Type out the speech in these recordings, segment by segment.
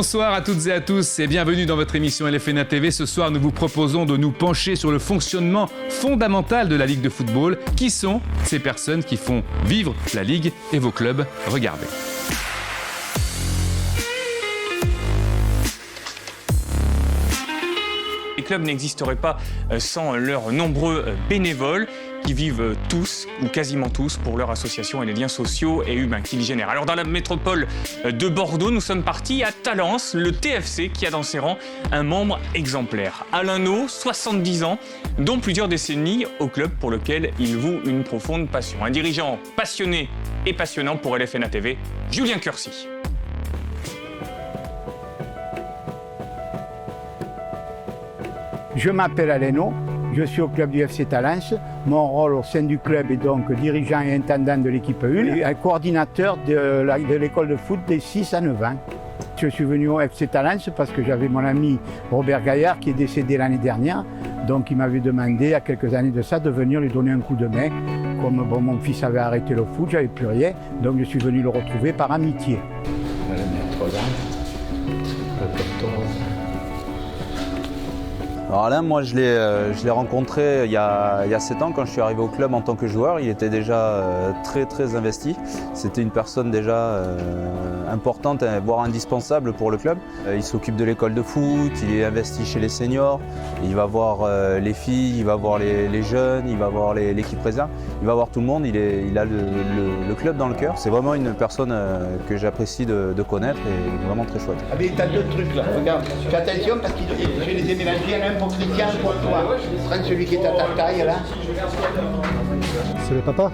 Bonsoir à toutes et à tous et bienvenue dans votre émission LFNA TV. Ce soir, nous vous proposons de nous pencher sur le fonctionnement fondamental de la Ligue de football. Qui sont ces personnes qui font vivre la Ligue et vos clubs? Regardez. Les clubs n'existeraient pas sans leurs nombreux bénévoles qui vivent tous ou quasiment tous pour leur association et les liens sociaux et humains qu'ils génèrent. Alors dans la métropole de Bordeaux, nous sommes partis à Talence, le TFC qui a dans ses rangs un membre exemplaire. Alain No, 70 ans, dont plusieurs décennies au club pour lequel il voue une profonde passion. Un dirigeant passionné et passionnant pour LFNA TV, Julien Curcy. Je m'appelle Alain No, je suis au club du FC Talence. Mon rôle au sein du club est donc dirigeant et intendant de l'équipe 1 et coordinateur de l'école de foot des 6 à 9 ans. Je suis venu au FC Talence parce que j'avais mon ami Robert Gaillard qui est décédé l'année dernière. Donc il m'avait demandé, il y a quelques années de ça, de venir lui donner un coup de main. Comme mon fils avait arrêté le foot, j'avais plus rien. Donc je suis venu le retrouver par amitié. On va le mettre là. Alors Alain, moi je l'ai rencontré il y a 7 ans quand je suis arrivé au club en tant que joueur. Il était déjà très investi. C'était une personne déjà importante, voire indispensable pour le club. Il s'occupe de l'école de foot, il est investi chez les seniors. Il va voir les filles, il va voir les jeunes, il va voir l'équipe réserve. Il va voir tout le monde, il a le club dans le cœur. C'est vraiment une personne que j'apprécie de connaître et vraiment très chouette. Ah mais t'as deux trucs là, regarde, fais attention parce que je les ai mélangés, un pour Christian, pour toi. Prends celui qui est à ta taille là. C'est le papa.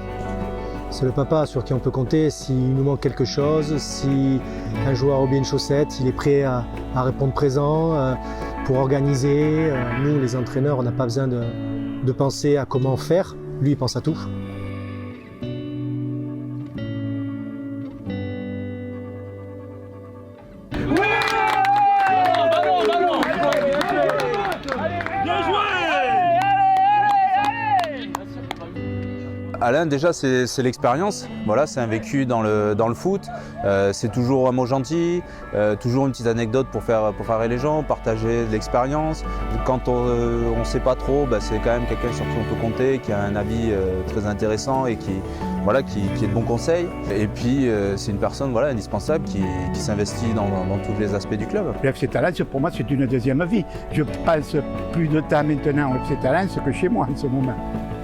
C'est le papa sur qui on peut compter s'il nous manque quelque chose, si un joueur a oublié une chaussette, il est prêt à répondre présent pour organiser. Nous, les entraîneurs, on n'a pas besoin de penser à comment faire. Lui, il pense à tout. Alain, déjà, c'est l'expérience. Voilà, c'est un vécu dans le foot. C'est toujours un mot gentil, toujours une petite anecdote pour faire rire les gens, partager de l'expérience. Quand on ne sait pas trop, c'est quand même quelqu'un sur qui on peut compter, qui a un avis très intéressant et qui est de bons conseils. Et puis, c'est une personne indispensable qui s'investit dans tous les aspects du club. Le FC Talence, pour moi, c'est une deuxième vie. Je passe plus de temps maintenant au FC Talence que chez moi en ce moment.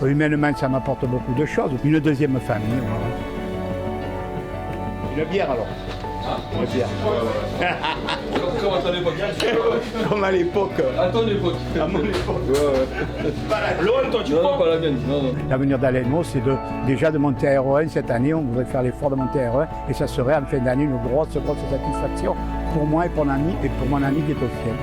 Humainement, ça m'apporte beaucoup de choses. Une deuxième famille. Voilà. Une bière alors. Une bière. Comme à ton époque. Comme à l'époque. À ton époque. À mon époque. Loin, toi, tu prends pas la mienne. L'avenir d'Alain No, c'est déjà de monter à R1 cette année. On voudrait faire l'effort de monter à R1 et ça serait en fin d'année une grosse satisfaction pour moi et pour mon ami qui est au ciel.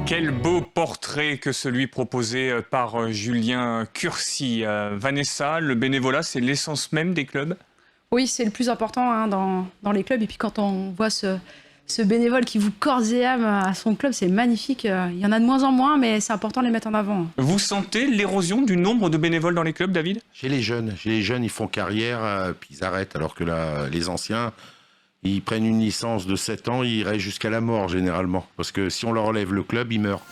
Quel beau portrait que celui proposé par Julien Curcy. Vanessa, le bénévolat, c'est l'essence même des clubs? Oui, c'est le plus important dans les clubs. Et puis quand on voit ce bénévole qui voue corps et âme à son club, c'est magnifique. Il y en a de moins en moins, mais c'est important de les mettre en avant. Vous sentez l'érosion du nombre de bénévoles dans les clubs, David? Chez les jeunes, ils font carrière, puis ils arrêtent, alors que là, les anciens, ils prennent une licence de 7 ans, ils restent jusqu'à la mort généralement. Parce que si on leur enlève le club, ils meurent.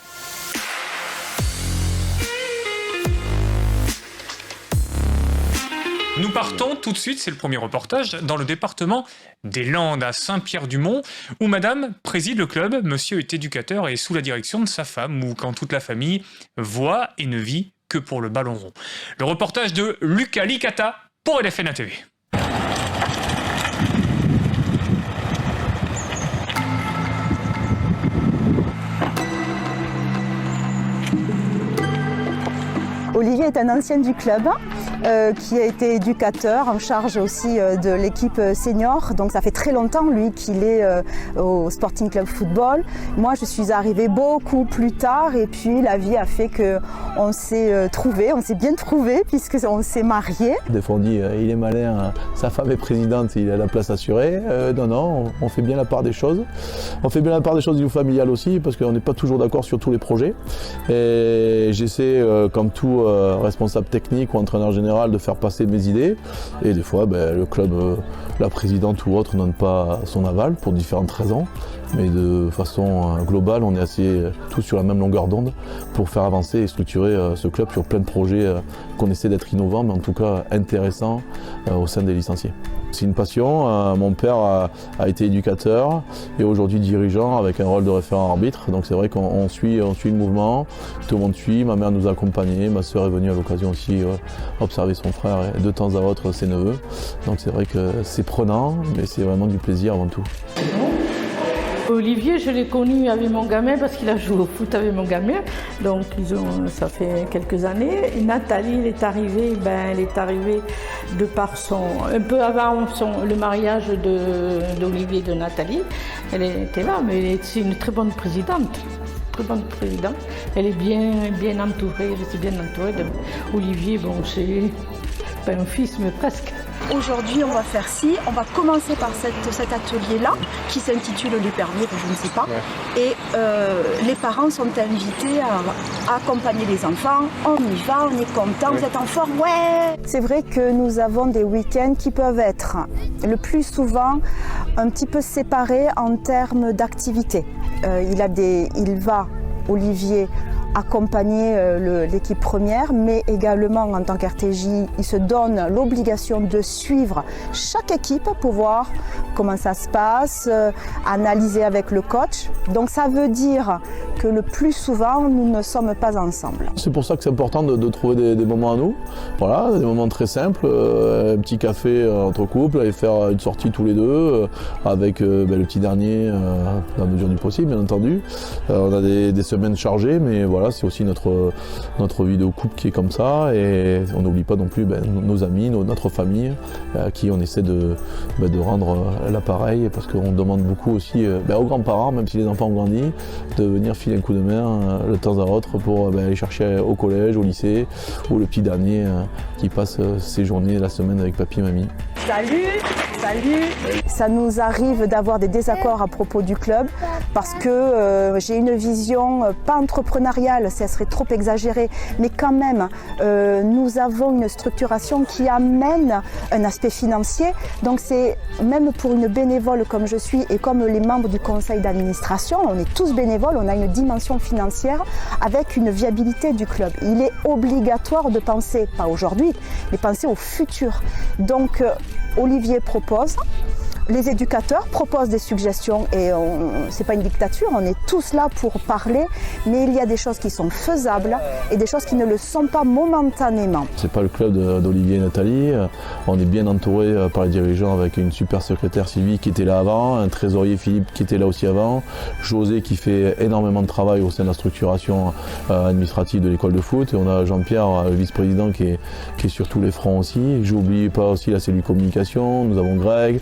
Nous partons tout de suite, c'est le premier reportage, dans le département des Landes, à Saint-Pierre-du-Mont, où madame préside le club, monsieur est éducateur et est sous la direction de sa femme, ou quand toute la famille voit et ne vit que pour le ballon rond. Le reportage de Lucas Licata pour LFNA TV. Olivier est un ancien du club qui a été éducateur, en charge aussi de l'équipe senior. Donc ça fait très longtemps, lui, qu'il est au Sporting Club Football. Moi, je suis arrivée beaucoup plus tard et puis la vie a fait qu'on s'est trouvés, on s'est bien trouvés puisqu'on s'est mariés. Des fois on dit il est malin, sa femme est présidente, il a la place assurée. Non, on fait bien la part des choses. On fait bien la part des choses du familial aussi parce qu'on n'est pas toujours d'accord sur tous les projets. Et j'essaie, comme tout responsable technique ou entraîneur général, général de faire passer mes idées. Et des fois, le club, la présidente ou autre, donne pas son aval pour différentes raisons. Mais de façon globale, on est assez tous sur la même longueur d'onde pour faire avancer et structurer ce club sur plein de projets qu'on essaie d'être innovants, mais en tout cas intéressants au sein des licenciés. C'est une passion. Mon père a été éducateur et aujourd'hui dirigeant avec un rôle de référent arbitre. Donc c'est vrai qu'on suit le mouvement, tout le monde suit. Ma mère nous a accompagnés, ma soeur est venue à l'occasion aussi observer son frère et de temps à autre ses neveux. Donc c'est vrai que c'est prenant, mais c'est vraiment du plaisir avant tout. Olivier, je l'ai connu avec mon gamin parce qu'il a joué au foot avec mon gamin. Donc ça fait quelques années. Et Nathalie, elle est arrivée de par un peu avant le mariage d'Olivier et de Nathalie. Elle était là, mais c'est une très bonne présidente. Elle est bien entourée, je suis bien entourée d'Olivier. Bon, c'est pas un fils, mais presque. Aujourd'hui, on va faire on va commencer par cet atelier-là, qui s'intitule Les permis, je ne sais pas. Ouais. Et les parents sont invités à accompagner les enfants. On y va, on est content, vous êtes en forme, ouais. C'est vrai que nous avons des week-ends qui peuvent être le plus souvent un petit peu séparés en termes d'activité. Il va, Olivier, accompagner l'équipe première, mais également en tant qu'RTJ, il se donne l'obligation de suivre chaque équipe pour voir comment ça se passe, analyser avec le coach. Donc ça veut dire que le plus souvent, nous ne sommes pas ensemble. C'est pour ça que c'est important de trouver des moments à nous. Voilà, des moments très simples, un petit café entre couples, aller faire une sortie tous les deux, avec le petit dernier, dans la mesure du possible, bien entendu. On a des semaines chargées, mais voilà, c'est aussi notre vie de couple qui est comme ça, et on n'oublie pas non plus nos amis, notre famille, à qui on essaie de rendre l'appareil, parce qu'on demande beaucoup aussi aux grands-parents, même si les enfants ont grandi, de venir filer un coup de main de temps à autre pour aller chercher au collège, au lycée, ou le petit dernier qui passe ses journées la semaine avec papy et mamie. Salut. Ça nous arrive d'avoir des désaccords à propos du club parce que j'ai une vision pas entrepreneuriale, ça serait trop exagéré, mais quand même nous avons une structuration qui amène un aspect financier. Donc c'est même pour une bénévole comme je suis et comme les membres du conseil d'administration, on est tous bénévoles, on a une dimension financière avec une viabilité du club. Il est obligatoire de penser, pas aujourd'hui, mais penser au futur. Donc Olivier propose, les éducateurs proposent des suggestions et c'est pas une dictature, on est tous là pour parler, mais il y a des choses qui sont faisables et des choses qui ne le sont pas momentanément. C'est pas le club d'Olivier et Nathalie, on est bien entouré par les dirigeants avec une super secrétaire Sylvie qui était là avant, un trésorier Philippe qui était là aussi avant, José qui fait énormément de travail au sein de la structuration administrative de l'école de foot, et on a Jean-Pierre, le vice-président qui est sur tous les fronts aussi. J'oublie pas aussi la cellule communication, nous avons Greg,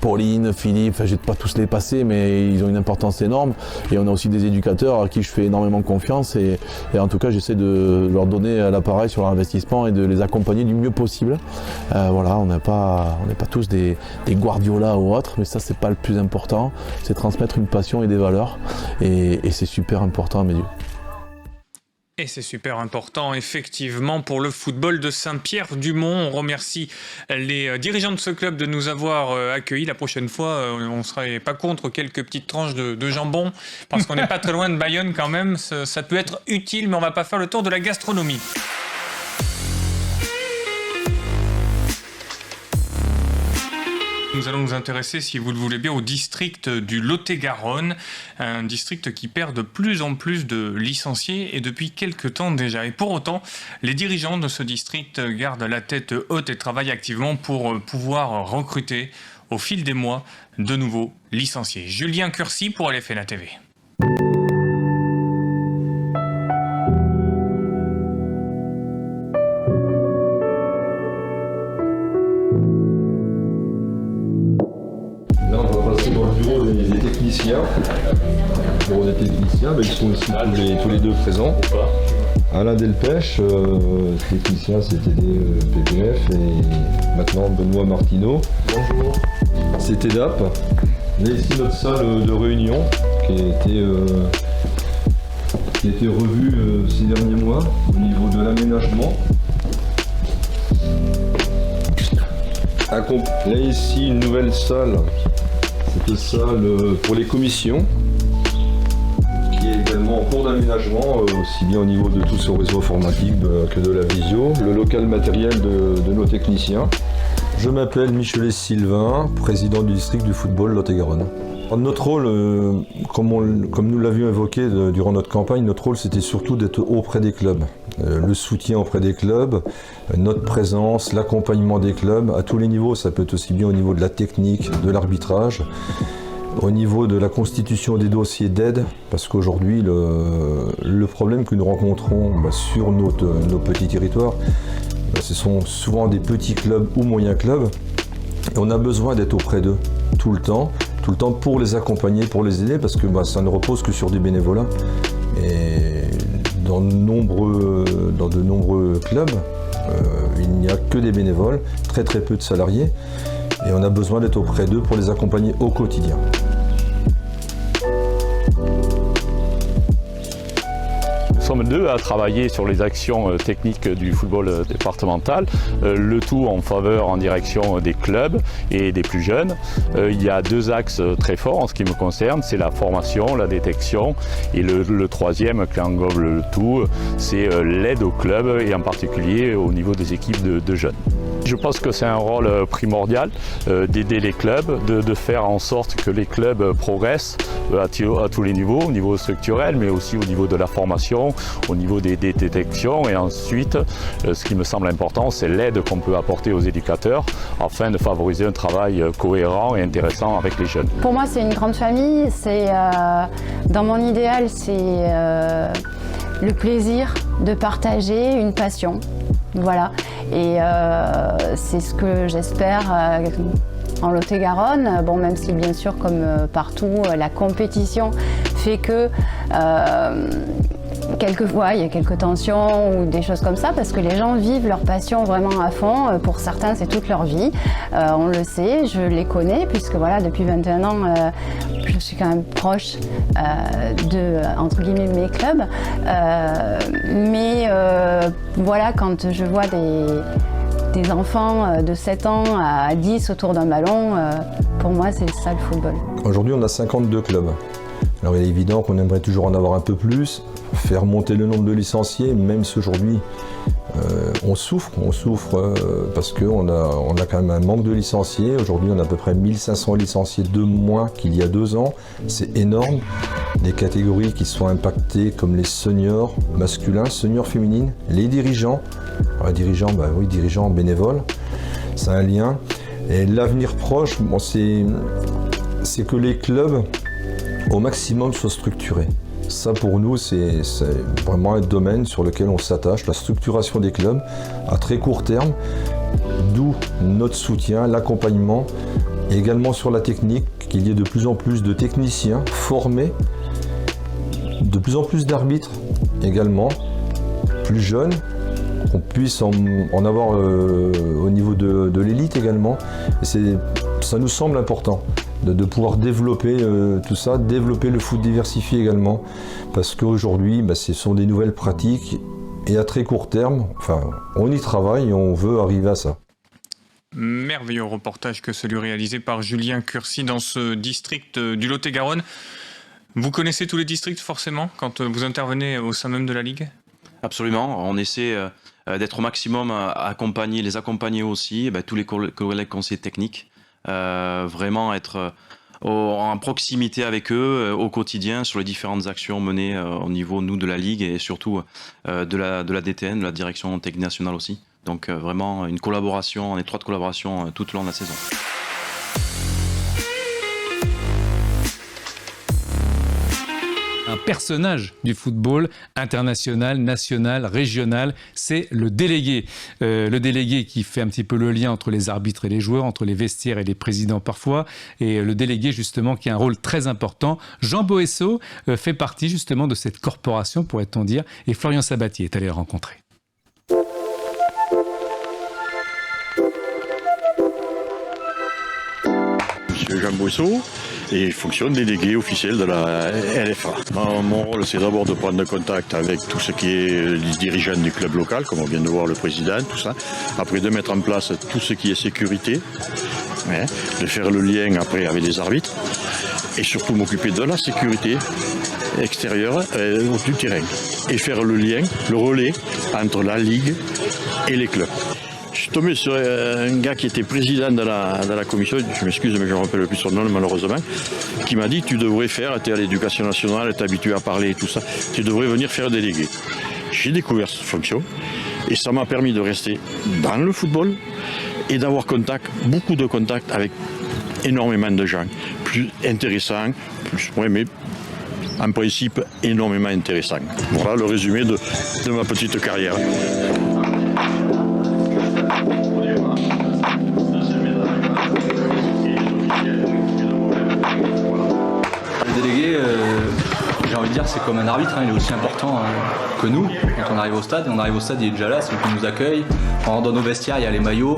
Pauline, Philippe, je ne vais pas tous les passer, mais ils ont une importance énorme. Et on a aussi des éducateurs à qui je fais énormément confiance, et en tout cas j'essaie de leur donner l'appareil sur leur investissement et de les accompagner du mieux possible. Voilà, on n'est pas tous des Guardiola ou autres, mais ça c'est pas le plus important, c'est transmettre une passion et des valeurs, et c'est super important à mes yeux. Et c'est super important, effectivement, pour le football de Saint-Pierre-du-Mont. On remercie les dirigeants de ce club de nous avoir accueillis. La prochaine fois, on ne serait pas contre quelques petites tranches de jambon, parce qu'on n'est pas très loin de Bayonne quand même. Ça peut être utile, mais on ne va pas faire le tour de la gastronomie. Nous allons nous intéresser, si vous le voulez bien, au district du Lot-et-Garonne, un district qui perd de plus en plus de licenciés et depuis quelques temps déjà. Et pour autant, les dirigeants de ce district gardent la tête haute et travaillent activement pour pouvoir recruter au fil des mois de nouveaux licenciés. Julien Curcy pour LFNA TV. Bureau des techniciens, ils sont ici tous les deux présents. Alain Delpech, technicien CTD PPF, et maintenant Benoît Martineau. Bonjour. CTDAP. On a ici notre salle de réunion qui a été revue ces derniers mois au niveau de l'aménagement. Là ici une nouvelle salle, cette salle pour les commissions, qui est également en cours d'aménagement, aussi bien au niveau de tout ce réseau informatique que de la visio, le local matériel de nos techniciens. Je m'appelle Michelet Sylvain, président du district du football Lot-et-Garonne. Notre rôle, comme nous l'avions évoqué durant notre campagne, notre rôle c'était surtout d'être auprès des clubs. Le soutien auprès des clubs, notre présence, l'accompagnement des clubs à tous les niveaux. Ça peut être aussi bien au niveau de la technique, de l'arbitrage, au niveau de la constitution des dossiers d'aide, parce qu'aujourd'hui le problème que nous rencontrons sur nos petits territoires, ce sont souvent des petits clubs ou moyens clubs, et on a besoin d'être auprès d'eux tout le temps pour les accompagner, pour les aider, parce que ça ne repose que sur du bénévolat. Et dans de nombreux clubs, il n'y a que des bénévoles, très peu de salariés, et on a besoin d'être auprès d'eux pour les accompagner au quotidien. Nous sommes deux à travailler sur les actions techniques du football départemental, le tout en faveur, en direction des clubs et des plus jeunes. Il y a deux axes très forts en ce qui me concerne, c'est la formation, la détection, et le troisième qui englobe le tout, c'est l'aide aux clubs et en particulier au niveau des équipes de jeunes. Je pense que c'est un rôle primordial d'aider les clubs, de faire en sorte que les clubs progressent à tous les niveaux, au niveau structurel, mais aussi au niveau de la formation, au niveau des détections. Et ensuite, ce qui me semble important, c'est l'aide qu'on peut apporter aux éducateurs afin de favoriser un travail cohérent et intéressant avec les jeunes. Pour moi, c'est une grande famille. Dans mon idéal, c'est le plaisir de partager une passion. Voilà, et c'est ce que j'espère en Lot-et-Garonne. Bon, même si bien sûr, comme partout, la compétition fait que quelquefois il y a quelques tensions ou des choses comme ça, parce que les gens vivent leur passion vraiment à fond. Pour certains, c'est toute leur vie. On le sait, je les connais, puisque voilà, depuis 21 ans, je suis quand même proche entre guillemets, mes clubs. Mais voilà, quand je vois des enfants de 7 ans à 10 autour d'un ballon, pour moi, c'est ça le football. Aujourd'hui, on a 52 clubs. Alors il est évident qu'on aimerait toujours en avoir un peu plus, faire monter le nombre de licenciés, même si aujourd'hui on souffre parce qu'on a quand même un manque de licenciés. Aujourd'hui, on a à peu près 1500 licenciés de moins qu'il y a 2 ans. C'est énorme. Des catégories qui sont impactées comme les seniors masculins, seniors féminines, les dirigeants. Alors, les dirigeants, dirigeants bénévoles, c'est un lien. Et l'avenir proche, c'est que les clubs au maximum soient structurés. Ça pour nous, c'est vraiment un domaine sur lequel on s'attache, la structuration des clubs à très court terme, d'où notre soutien, l'accompagnement, et également sur la technique, qu'il y ait de plus en plus de techniciens formés, de plus en plus d'arbitres également, plus jeunes, qu'on puisse en avoir au niveau de l'élite également. Et ça nous semble important de pouvoir développer tout ça, développer le foot diversifié également, parce qu'aujourd'hui, ce sont des nouvelles pratiques et à très court terme, on y travaille et on veut arriver à ça. Merveilleux reportage que celui réalisé par Julien Curcy dans ce district du Lot-et-Garonne. Vous connaissez tous les districts forcément quand vous intervenez au sein même de la Ligue ? Absolument, on essaie d'être au maximum à les accompagner aussi, tous les collègues conseillers techniques, vraiment être en proximité avec eux au quotidien sur les différentes actions menées au niveau de la Ligue et surtout de la DTN, de la Direction Technique Nationale aussi. Donc vraiment une étroite collaboration tout au long de la saison. Un personnage du football international, national, régional, c'est le délégué. Le délégué qui fait un petit peu le lien entre les arbitres et les joueurs, entre les vestiaires et les présidents parfois, et le délégué justement qui a un rôle très important. Jean Boesso fait partie justement de cette corporation, pourrait-on dire, et Florian Sabatier est allé le rencontrer. Monsieur Jean Boesso, et fonction délégué officiel de la LFA. Mon rôle, c'est d'abord de prendre contact avec tout ce qui est les dirigeants du club local, comme on vient de voir le président, tout ça. Après, de mettre en place tout ce qui est sécurité, de faire le lien après avec les arbitres, et surtout m'occuper de la sécurité extérieure du terrain, et faire le lien, le relais entre la Ligue et les clubs. Je suis tombé sur un gars qui était président de la commission, je m'excuse mais je ne me rappelle plus son nom malheureusement, qui m'a dit tu devrais faire, tu es à l'éducation nationale, tu es habitué à parler et tout ça, tu devrais venir faire délégué. J'ai découvert cette fonction et ça m'a permis de rester dans le football et d'avoir beaucoup de contacts avec énormément de gens, plus intéressants, mais en principe énormément intéressants. Voilà le résumé de ma petite carrière. Le délégué, j'ai envie de dire, c'est comme un arbitre, il est aussi important que nous. Quand on arrive au stade, il est déjà là, c'est lui qui nous accueille. On rentre dans nos vestiaires, il y a les maillots.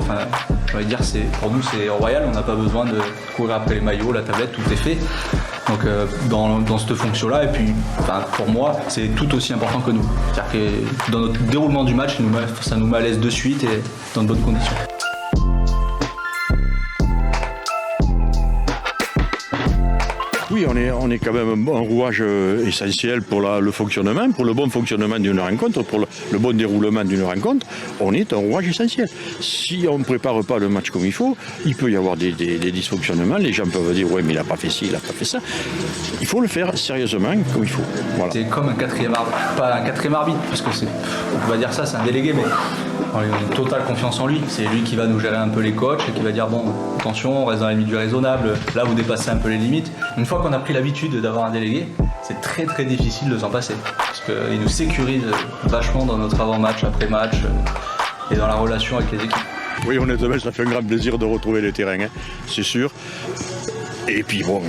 J'ai envie de dire, pour nous, c'est royal, on n'a pas besoin de courir après les maillots, la tablette, tout est fait. Donc dans cette fonction-là, et puis pour moi, c'est tout aussi important que nous. C'est-à-dire que dans notre déroulement du match, ça nous met à l'aise de suite et dans de bonnes conditions. Oui, on est quand même un rouage essentiel pour le fonctionnement, pour le bon fonctionnement d'une rencontre, pour le bon déroulement d'une rencontre. On est un rouage essentiel. Si on ne prépare pas le match comme il faut, il peut y avoir des dysfonctionnements. Les gens peuvent dire « ouais, mais il n'a pas fait ci, il n'a pas fait ça ». Il faut le faire sérieusement comme il faut. Voilà. C'est comme un quatrième arbitre, pas un quatrième arbitre, parce que on va dire ça, c'est un délégué, mais on a une totale confiance en lui. C'est lui qui va nous gérer un peu les coachs et qui va dire bon, attention, on reste dans la limite du raisonnable, là vous dépassez un peu les limites. Une fois qu'on a pris l'habitude d'avoir un délégué, c'est très très difficile de s'en passer, parce qu'il nous sécurise vachement dans notre avant-match, après-match et dans la relation avec les équipes. Oui, honnêtement, ça fait un grand plaisir de retrouver le terrain, c'est sûr. Et puis bon,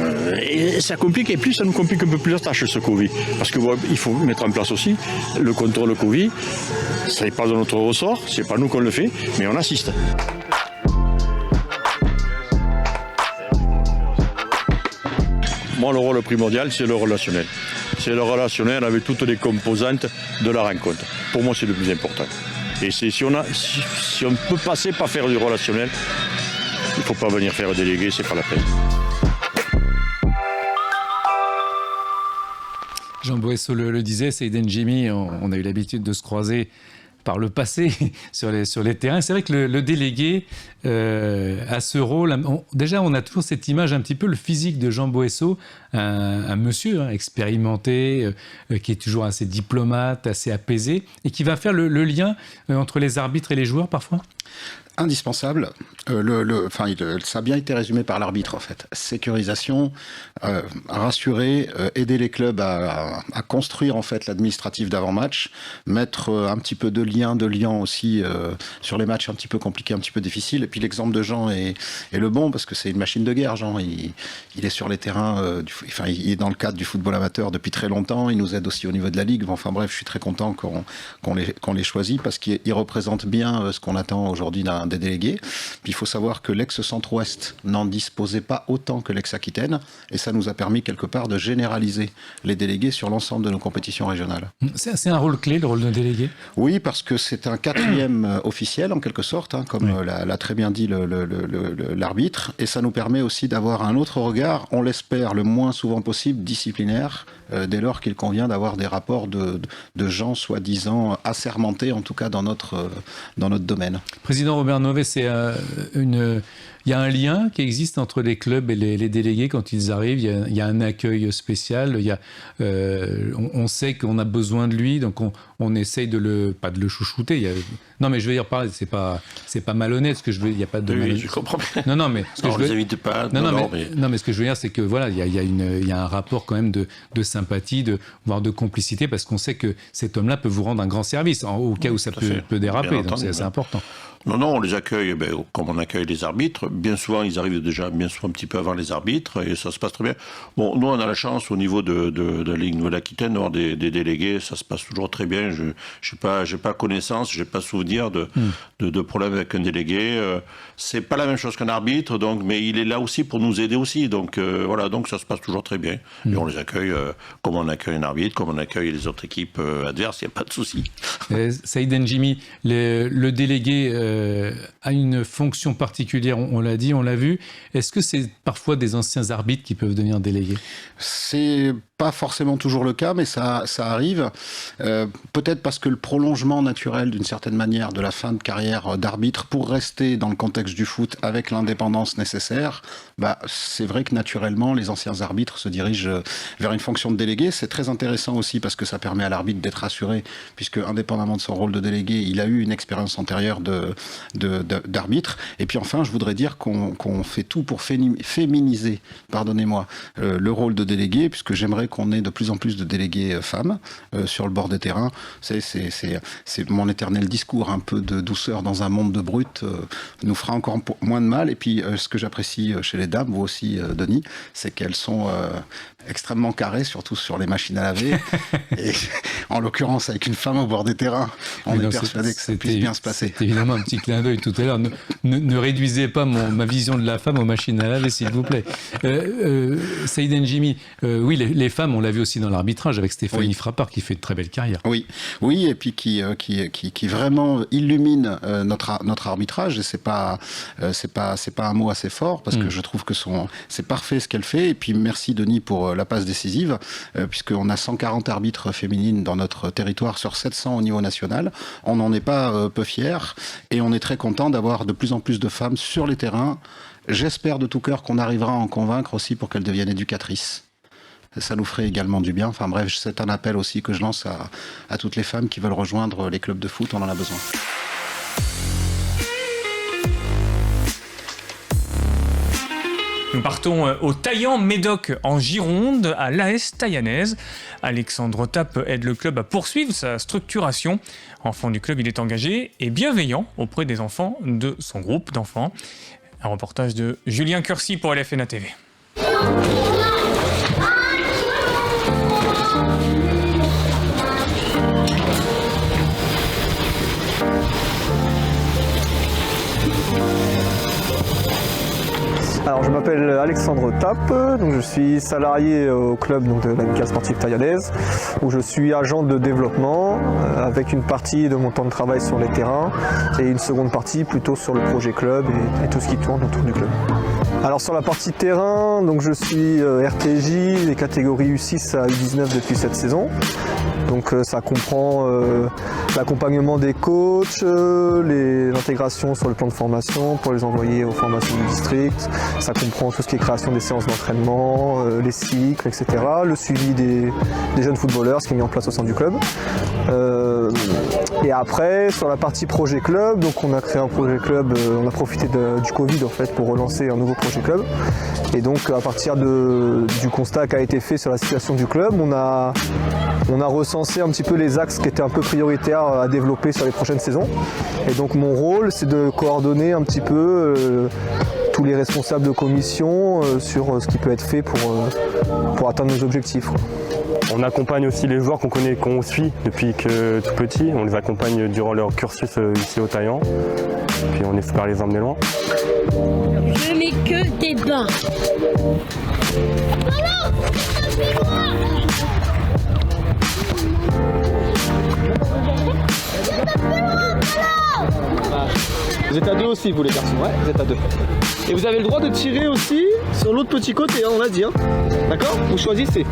ça complique, et plus ça nous complique un peu plus la tâche ce Covid. Parce qu'il faut mettre en place aussi le contrôle Covid. Ce n'est pas de notre ressort, c'est pas nous qu'on le fait, mais on assiste. Moi, le rôle primordial, c'est le relationnel. C'est le relationnel avec toutes les composantes de la rencontre. Pour moi, c'est le plus important. Et si on peut passer par faire du relationnel, il ne faut pas venir faire délégué, c'est pas la peine. Jean Boesso le disait, Seyd N'Jimi, on a eu l'habitude de se croiser par le passé sur les terrains. C'est vrai que le délégué a ce rôle. Déjà, on a toujours cette image un petit peu, le physique de Jean Boesso, un monsieur expérimenté, qui est toujours assez diplomate, assez apaisé, et qui va faire le lien entre les arbitres et les joueurs parfois. Indispensable. Ça a bien été résumé par l'arbitre en fait. Sécurisation, rassurer, aider les clubs à construire en fait l'administratif d'avant-match, mettre un petit peu de lien aussi sur les matchs un petit peu compliqués, un petit peu difficiles. Et puis l'exemple de Jean est le bon parce que c'est une machine de guerre. Jean, il est sur les terrains, il est dans le cadre du football amateur depuis très longtemps. Il nous aide aussi au niveau de la ligue. Enfin bref, je suis très content qu'on les choisit parce qu'il représente bien ce qu'on attend aujourd'hui des délégués. Puis il faut savoir que l'ex-Centre-Ouest n'en disposait pas autant que l'ex-Aquitaine et ça nous a permis quelque part de généraliser les délégués sur l'ensemble de nos compétitions régionales. C'est un rôle clé, le rôle de délégué ? Oui, parce que c'est un quatrième officiel en quelque sorte, comme l'a très bien dit l'arbitre, et ça nous permet aussi d'avoir un autre regard, on l'espère le moins souvent possible, disciplinaire, dès lors qu'il convient d'avoir des rapports de gens soi-disant assermentés, en tout cas dans notre domaine. Président Robert Novet, il y a un lien qui existe entre les clubs et les délégués quand ils arrivent. Il y a un accueil spécial. On sait qu'on a besoin de lui, donc on essaye pas de le chouchouter. Non, mais je veux dire, c'est pas malhonnête ce que je veux. Il y a pas de. Oui, je comprends bien. Non, mais ce que je veux. Invite pas. Non, mais ce que je veux dire, c'est que voilà, il y a un rapport quand même de sympathie, voire de complicité, parce qu'on sait que cet homme-là peut vous rendre un grand service au cas où ça peut déraper. Donc c'est important. Non, on les accueille comme on accueille les arbitres, Bien souvent, ils arrivent déjà bien souvent un petit peu avant les arbitres et ça se passe très bien. Bon, nous, on a la chance au niveau de la Ligue Nouvelle-Aquitaine d'avoir des délégués. Ça se passe toujours très bien. Je n'ai pas connaissance, je n'ai pas souvenir de problème avec un délégué. C'est pas la même chose qu'un arbitre, donc, mais il est là aussi pour nous aider aussi. Donc voilà, donc ça se passe toujours très bien. Et on les accueille comme on accueille un arbitre, comme on accueille les autres équipes adverses. Il n'y a pas de souci. Saïd N'Jimi, le délégué a une fonction particulière, on l'a dit, on l'a vu. Est-ce que c'est parfois des anciens arbitres qui peuvent devenir délégués? C'est pas forcément toujours le cas, mais ça arrive. Peut-être parce que le prolongement naturel, d'une certaine manière, de la fin de carrière d'arbitre, pour rester dans le contexte du foot avec l'indépendance nécessaire, c'est vrai que naturellement, les anciens arbitres se dirigent vers une fonction de délégué. C'est très intéressant aussi parce que ça permet à l'arbitre d'être rassuré, puisque indépendamment de son rôle de délégué, il a eu une expérience antérieure d'arbitre. Et puis enfin, je voudrais dire qu'on fait tout pour féminiser, pardonnez-moi, le rôle de délégué, puisque j'aimerais qu'on ait de plus en plus de délégués femmes sur le bord des terrains. C'est mon éternel discours, un peu de douceur dans un monde de brutes nous fera encore moins de mal. Et puis ce que j'apprécie chez les dames, vous aussi Denis, c'est qu'elles sont extrêmement carrées, surtout sur les machines à laver. Et en l'occurrence, avec une femme au bord des terrains, on est persuadé que ça puisse bien se passer. C'est évidemment un petit clin d'œil tout à l'heure. Ne réduisez pas ma vision de la femme aux machines à laver, s'il vous plaît. Saïd N'Jimi, oui, les femmes, on l'a vu aussi dans l'arbitrage avec Stéphanie Frappard, qui fait de très belles carrières. Oui, et puis qui vraiment illumine notre arbitrage. Et c'est pas un mot assez fort, parce que je trouve que c'est parfait ce qu'elle fait. Et puis merci Denis pour la passe décisive, puisqu'on a 140 arbitres féminines dans notre territoire sur 700 au niveau national. On n'en est pas peu fiers, et on est très content d'avoir de plus en plus de femmes sur les terrains. J'espère de tout cœur qu'on arrivera à en convaincre aussi pour qu'elles deviennent éducatrices. Ça nous ferait également du bien. Enfin bref, c'est un appel aussi que je lance à toutes les femmes qui veulent rejoindre les clubs de foot. On en a besoin. Nous partons au Taillan Médoc en Gironde, à l'AS Taillanaise. Alexandre Tapp aide le club à poursuivre sa structuration. Enfant du club, il est engagé et bienveillant auprès des enfants de son groupe d'enfants. Un reportage de Julien Curcy pour LFNA TV. Alors je m'appelle Alexandre Tapp, donc je suis salarié au club de l'Amicale Sportive Taillanaise, où je suis agent de développement avec une partie de mon temps de travail sur les terrains et une seconde partie plutôt sur le projet club et tout ce qui tourne autour du club. Alors sur la partie terrain, donc je suis RTJ, les catégories U6 à U19 depuis cette saison. Donc ça comprend l'accompagnement des coachs, l'intégration sur le plan de formation pour les envoyer aux formations du district. Ça comprend tout ce qui est création des séances d'entraînement, les cycles, etc. Le suivi des jeunes footballeurs, ce qui est mis en place au sein du club. Et après, sur la partie projet club, donc on a créé un projet club, on a profité du Covid en fait pour relancer un nouveau projet club. Et donc à partir du constat qui a été fait sur la situation du club, on a recensé un petit peu les axes qui étaient un peu prioritaires à développer sur les prochaines saisons. Et donc mon rôle, c'est de coordonner un petit peu tous les responsables de commission sur ce qui peut être fait pour atteindre nos objectifs. On accompagne aussi les joueurs qu'on suit depuis que tout petit. On les accompagne durant leur cursus ici au Taillan. Puis on espère les emmener loin. Je mets que des bains. Vous êtes à deux aussi, vous les garçons, ouais, vous êtes à deux. Et vous avez le droit de tirer aussi sur l'autre petit côté, hein, on l'a dit. Hein. D'accord? Vous choisissez.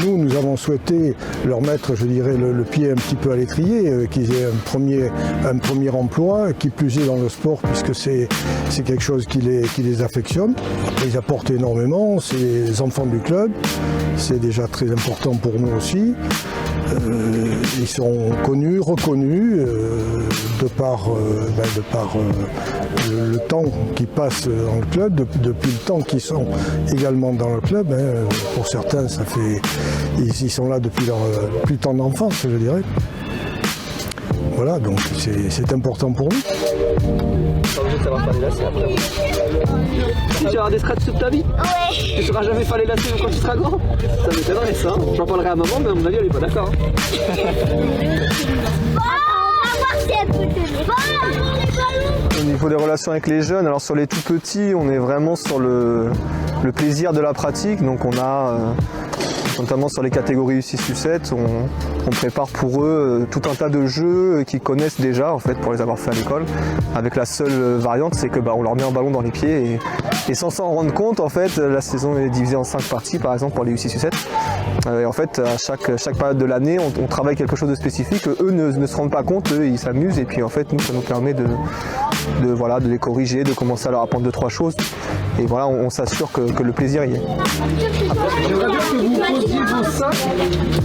Nous avons souhaité leur mettre, je dirais, le pied un petit peu à l'étrier, qu'ils aient un premier emploi, qui plus est dans le sport, puisque c'est quelque chose qui les affectionne. Ils apportent énormément, c'est les enfants du club, c'est déjà très important pour nous aussi. Ils sont connus, reconnus, de par le temps qu'ils passent dans le club, depuis le temps qu'ils sont également dans le club. Hein. Pour certains, ils sont là depuis leur plus tendre enfance, je dirais. Voilà, donc c'est important pour nous. Pas obligé de savoir faire les lacets après. Si tu auras des scratchs toute ta vie, tu ne sauras jamais faire les lacets quand tu seras grand. Ça m'étonnerait ça. J'en parlerai à maman, mais à mon avis elle est pas d'accord. Au niveau des relations avec les jeunes, alors sur les tout petits, on est vraiment sur le plaisir de la pratique. Donc on a, notamment sur les catégories U6, U7, on prépare pour eux tout un tas de jeux qu'ils connaissent déjà en fait pour les avoir fait à l'école. Avec la seule variante, c'est que on leur met un ballon dans les pieds et sans s'en rendre compte, en fait, la saison est divisée en 5 parties par exemple pour les U6, U7. Et en fait, à chaque période de l'année, on travaille quelque chose de spécifique. Eux ne se rendent pas compte, eux ils s'amusent et puis en fait nous ça nous permet de les corriger, de commencer à leur apprendre 2-3 choses. Et voilà, on s'assure que le plaisir y est. J'aimerais bien que vous posiez vos sacs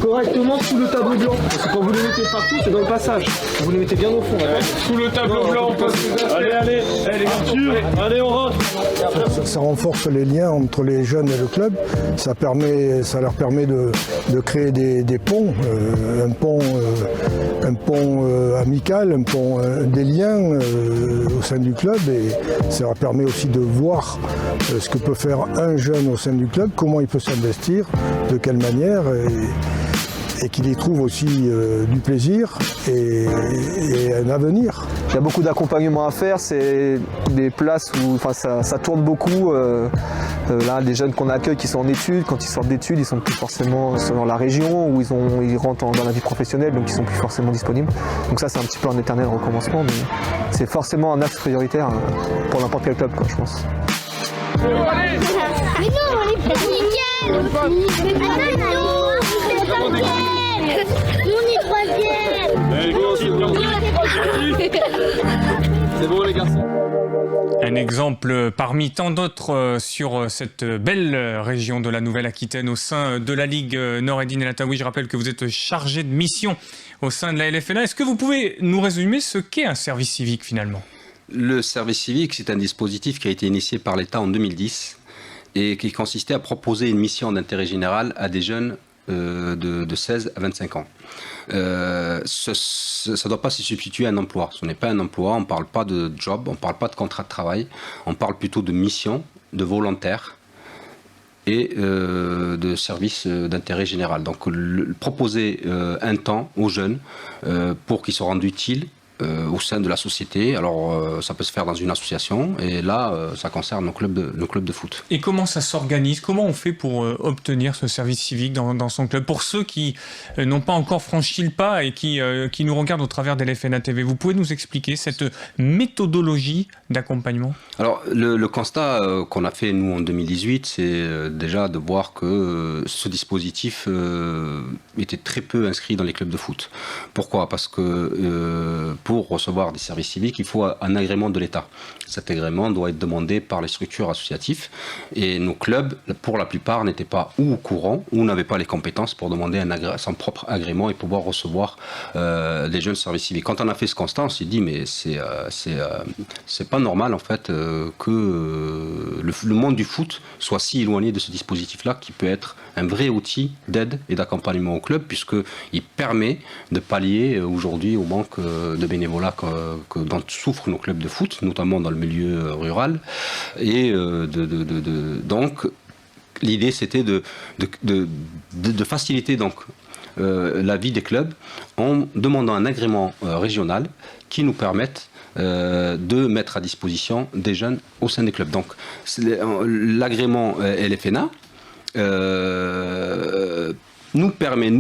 correctement sous le tableau blanc. Parce que quand vous les mettez partout, c'est dans le passage. Vous les mettez bien au fond. Sous le tableau blanc, on passe. Allez, les voitures, allez, on rentre. Ça renforce les liens entre les jeunes et le club. Ça leur permet de créer des ponts, un pont amical, des liens au sein du club, et ça leur permet aussi de voir ce que peut faire un jeune au sein du club, comment il peut s'investir, de quelle manière, et qu'il y trouve aussi du plaisir et un avenir. Il y a beaucoup d'accompagnement à faire, c'est des places où ça tourne beaucoup. Là, les jeunes qu'on accueille qui sont en études, quand ils sortent d'études, ils sont plus forcément dans la région où ils rentrent dans la vie professionnelle, donc ils sont plus forcément disponibles. Donc ça, c'est un petit peu un éternel recommencement, mais c'est forcément un axe prioritaire pour n'importe quel club, je pense. Mais non, on est pas nickel. On est troisième. C'est bon les garçons. Un exemple parmi tant d'autres sur cette belle région de la Nouvelle-Aquitaine au sein de la Ligue Noureddine El Attaoui. Je rappelle que vous êtes chargé de mission au sein de la LFNA. Est-ce que vous pouvez nous résumer ce qu'est un service civique finalement ? Le service civique, c'est un dispositif qui a été initié par l'État en 2010 et qui consistait à proposer une mission d'intérêt général à des jeunes de 16 à 25 ans. Ça ne doit pas se substituer à un emploi. Ce n'est pas un emploi, on ne parle pas de job, on ne parle pas de contrat de travail, on parle plutôt de mission, de volontaire et de service d'intérêt général. Donc proposer un temps aux jeunes pour qu'ils se rendent utiles au sein de la société. Alors ça peut se faire dans une association et là ça concerne nos clubs de foot. Et comment ça s'organise ? Comment on fait pour obtenir ce service civique dans son club ? Pour ceux qui n'ont pas encore franchi le pas et qui nous regardent au travers de l'LFNA TV, vous pouvez nous expliquer cette méthodologie d'accompagnement ? Alors le constat qu'on a fait nous en 2018, c'est déjà de voir que ce dispositif était très peu inscrit dans les clubs de foot. Pourquoi ? Parce que pour recevoir des services civiques, il faut un agrément de l'État. Cet agrément doit être demandé par les structures associatives et nos clubs, pour la plupart, n'étaient pas ou au courant ou n'avaient pas les compétences pour demander son propre agrément et pouvoir recevoir des jeunes services civiques. Quand on a fait ce constat, on s'est dit mais c'est pas normal en fait que le monde du foot soit si éloigné de ce dispositif-là qui peut être un vrai outil d'aide et d'accompagnement au club puisqu'il permet de pallier aujourd'hui au manque de bénévolat dont souffrent nos clubs de foot, notamment dans le milieu rural. Et donc, l'idée, c'était de faciliter donc, la vie des clubs en demandant un agrément régional qui nous permette de mettre à disposition des jeunes au sein des clubs. Donc, l'agrément LFNA nous permet,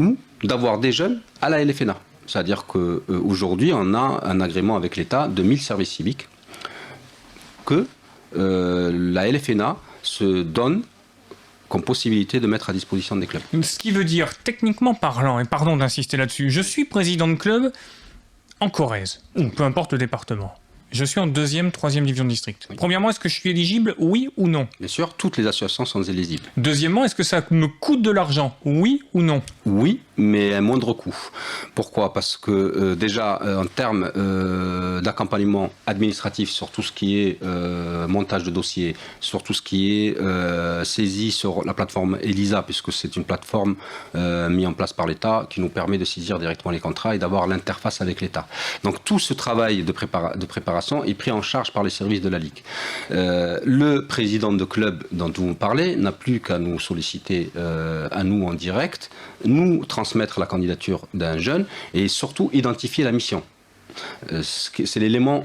d'avoir des jeunes à la LFNA. C'est-à-dire qu'aujourd'hui, on a un agrément avec l'État de 1000 services civiques que la LFNA se donne comme possibilité de mettre à disposition des clubs. Ce qui veut dire, techniquement parlant, et pardon d'insister là-dessus, je suis président de club en Corrèze, ou peu importe le département. Je suis en 2e, 3e division de district. Oui. Premièrement, est-ce que je suis éligible, oui ou non ? Bien sûr, toutes les associations sont éligibles. Deuxièmement, est-ce que ça me coûte de l'argent, oui ou non ? Oui, mais à un moindre coût. Pourquoi? Parce que déjà, en termes d'accompagnement administratif sur tout ce qui est montage de dossiers, sur tout ce qui est saisie sur la plateforme ELISA, puisque c'est une plateforme mise en place par l'État qui nous permet de saisir directement les contrats et d'avoir l'interface avec l'État. Donc tout ce travail de préparation est pris en charge par les services de la Ligue. Le président de club dont vous parlez n'a plus qu'à nous solliciter à nous en direct, nous transmettre la candidature d'un jeune et surtout identifier la mission. C'est l'élément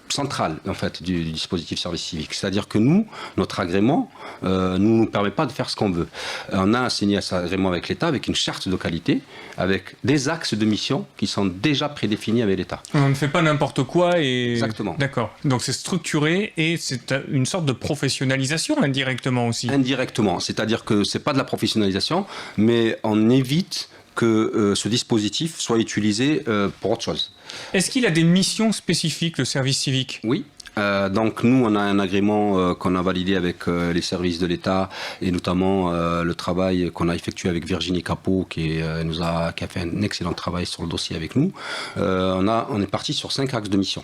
central en fait du dispositif service civique. C'est-à-dire que nous, notre agrément ne nous permet pas de faire ce qu'on veut. On a signé cet agrément avec l'État avec une charte de qualité, avec des axes de mission qui sont déjà prédéfinis avec l'État. On ne fait pas n'importe quoi et... Exactement. D'accord. Donc c'est structuré et c'est une sorte de professionnalisation indirectement aussi. Indirectement. C'est-à-dire que c'est pas de la professionnalisation, mais on évite que ce dispositif soit utilisé pour autre chose. Est-ce qu'il a des missions spécifiques, le service civique? Oui. Donc nous, on a un agrément qu'on a validé avec les services de l'État et notamment le travail qu'on a effectué avec Virginie Capot qui a fait un excellent travail sur le dossier avec nous. On est parti sur 5 axes de mission.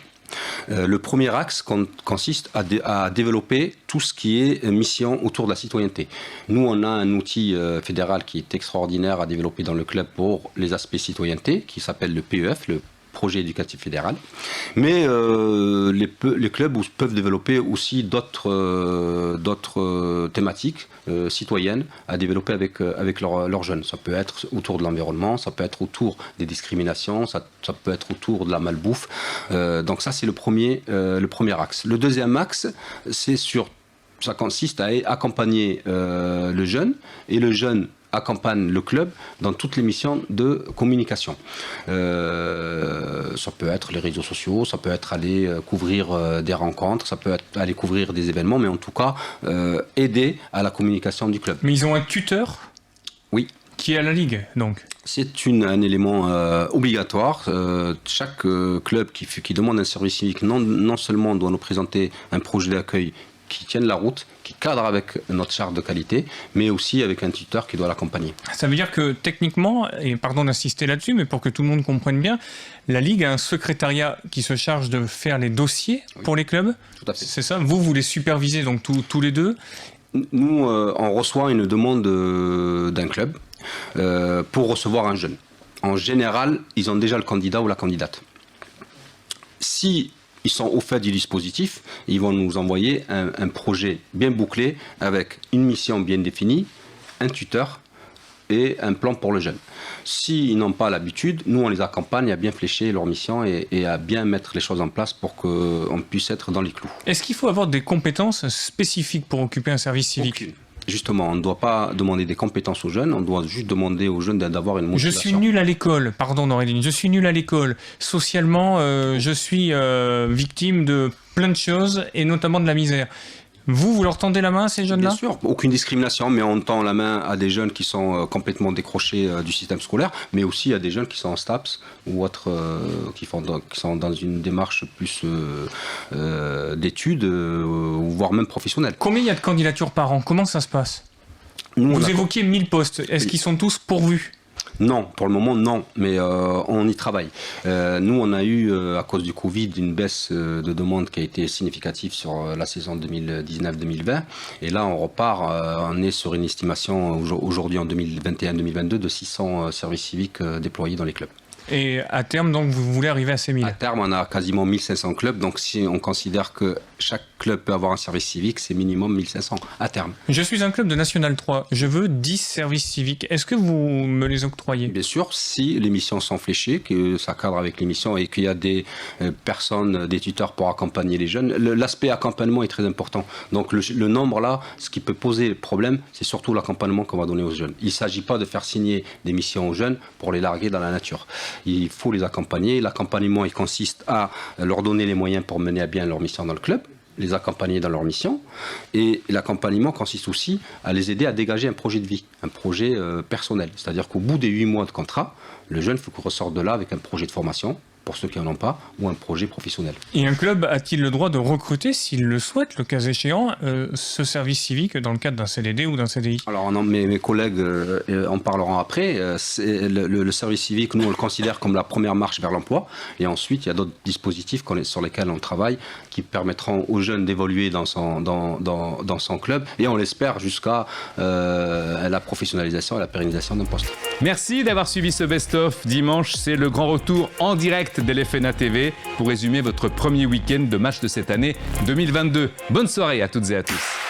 Le premier axe consiste à développer tout ce qui est mission autour de la citoyenneté. Nous, on a un outil fédéral qui est extraordinaire à développer dans le club pour les aspects citoyenneté, qui s'appelle le PEF, le projet éducatif fédéral. Mais les clubs peuvent développer aussi d'autres thématiques citoyennes à développer avec leurs jeunes. Ça peut être autour de l'environnement, ça peut être autour des discriminations, ça peut être autour de la malbouffe. Donc ça, c'est le premier axe. Le deuxième axe, ça consiste à accompagner le jeune, et le jeune accompagne le club dans toutes les missions de communication. Ça peut être les réseaux sociaux, ça peut être aller couvrir des rencontres, ça peut être aller couvrir des événements, mais en tout cas aider à la communication du club. Mais ils ont un tuteur? Oui. Qui est à la Ligue, donc? C'est un élément obligatoire. Chaque club qui demande un service civique non seulement doit nous présenter un projet d'accueil qui tienne la route, qui cadre avec notre charte de qualité, mais aussi avec un tuteur qui doit l'accompagner. Ça veut dire que techniquement, et pardon d'insister là-dessus, mais pour que tout le monde comprenne bien, la Ligue a un secrétariat qui se charge de faire les dossiers pour les clubs. Tout à fait. C'est ça? Vous les supervisez donc tous les deux? Nous, on reçoit une demande d'un club pour recevoir un jeune. En général, ils ont déjà le candidat ou la candidate. Si ils sont au fait du dispositif, ils vont nous envoyer un projet bien bouclé avec une mission bien définie, un tuteur et un plan pour le jeune. S'ils n'ont pas l'habitude, nous on les accompagne à bien flécher leur mission et à bien mettre les choses en place pour qu'on puisse être dans les clous. Est-ce qu'il faut avoir des compétences spécifiques pour occuper un service civique? Aucune. Justement, on ne doit pas demander des compétences aux jeunes, on doit juste demander aux jeunes d'avoir une motivation. Je suis nul à l'école, pardon Noréline, je suis nul à l'école. Socialement, je suis victime de plein de choses, et notamment de la misère. Vous leur tendez la main à ces jeunes-là? Bien sûr, aucune discrimination, mais on tend la main à des jeunes qui sont complètement décrochés du système scolaire, mais aussi à des jeunes qui sont en STAPS ou autres, qui sont dans une démarche plus d'études, voire même professionnelle. Combien il y a de candidatures par an? Comment ça se passe? Vous évoquiez 1000 postes, est-ce qu'ils sont tous pourvus? Non, pour le moment non, mais on y travaille. Nous, on a eu, à cause du Covid, une baisse de demande qui a été significative sur la saison 2019-2020. Et là, on repart, on est sur une estimation aujourd'hui en 2021-2022 de 600 services civiques déployés dans les clubs. Et à terme, donc, vous voulez arriver à ces 1000? À terme, on a quasiment 1500 clubs. Donc, si on considère que chaque club peut avoir un service civique, c'est minimum 1500 à terme. Je suis un club de National 3. Je veux 10 services civiques. Est-ce que vous me les octroyez? Bien sûr, si les missions sont fléchées, que ça cadre avec les missions et qu'il y a des personnes, des tuteurs pour accompagner les jeunes. L'aspect accompagnement est très important. Donc, le nombre là, ce qui peut poser problème, c'est surtout l'accompagnement qu'on va donner aux jeunes. Il ne s'agit pas de faire signer des missions aux jeunes pour les larguer dans la nature. Il faut les accompagner. L'accompagnement, il consiste à leur donner les moyens pour mener à bien leur mission dans le club, les accompagner dans leur mission. Et l'accompagnement consiste aussi à les aider à dégager un projet de vie, un projet personnel. C'est-à-dire qu'au bout des 8 mois de contrat, le jeune faut qu'il ressorte de là avec un projet de formation, pour ceux qui n'en ont pas, ou un projet professionnel. Et un club a-t-il le droit de recruter, s'il le souhaite, le cas échéant, ce service civique dans le cadre d'un CDD ou d'un CDI? Alors non, mes collègues en parleront après. Le service civique, nous on le considère comme la première marche vers l'emploi. Et ensuite, il y a d'autres dispositifs sur lesquels on travaille qui permettront aux jeunes d'évoluer dans son club. Et on l'espère jusqu'à la professionnalisation et la pérennisation d'un poste. Merci d'avoir suivi ce best-of. Dimanche, c'est le grand retour en direct d'LFNA TV pour résumer votre premier week-end de match de cette année 2022. Bonne soirée à toutes et à tous.